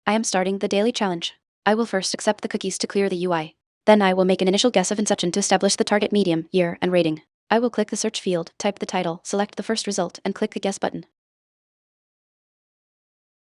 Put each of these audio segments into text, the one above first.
I am starting the daily challenge. I will first accept the cookies to clear the UI. Then I will make an initial guess of inception to establish the target medium, year, and rating. I will click the search field, type the title, select the first result, and click the guess button.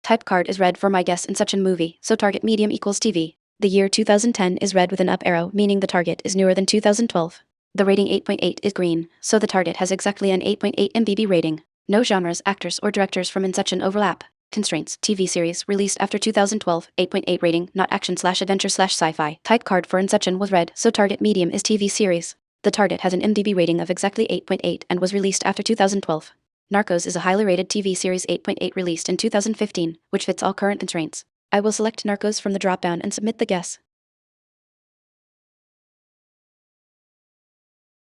Type card is red for my guess inception movie, so target medium equals TV. The year 2010 is red with an up arrow, meaning the target is newer than 2012. The rating 8.8 is green, so the target has exactly an 8.8 MBB rating. No genres, actors, or directors from inception overlap. Constraints, TV series, released after 2012, 8.8 rating, not action/adventure/sci-fi. Type card for inception was red, so target medium is TV series. The target has an MDB rating of exactly 8.8 and was released after 2012. Narcos is a highly rated TV series 8.8 released in 2015, which fits all current constraints. I will select Narcos from the drop-down and submit the guess.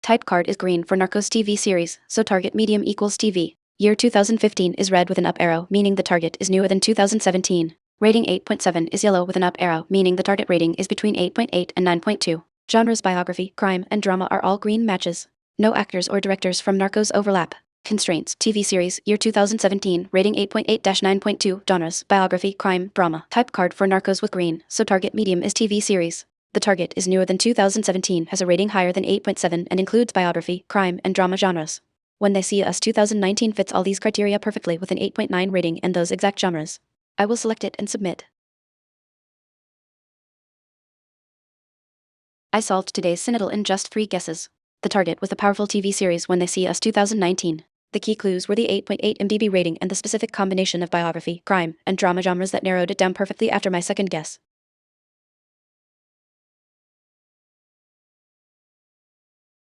Type card is green for Narcos TV series, so target medium equals TV. Year 2015 is red with an up arrow, meaning the target is newer than 2017. Rating 8.7 is yellow with an up arrow, meaning the target rating is between 8.8 and 9.2. Genres biography, crime, and drama are all green matches. No actors or directors from Narcos overlap. Constraints, TV series, year 2017, rating 8.8-9.2, genres, biography, crime, drama. Type card for Narcos with green, so target medium is TV series. The target is newer than 2017, has a rating higher than 8.7, and includes biography, crime, and drama genres. When They See Us 2019 fits all these criteria perfectly with an 8.9 rating and those exact genres. I will select it and submit. I solved today's Cinedle in just 3 guesses. The target was the powerful TV series When They See Us 2019. The key clues were the 8.8 MDB rating and the specific combination of biography, crime, and drama genres that narrowed it down perfectly after my second guess.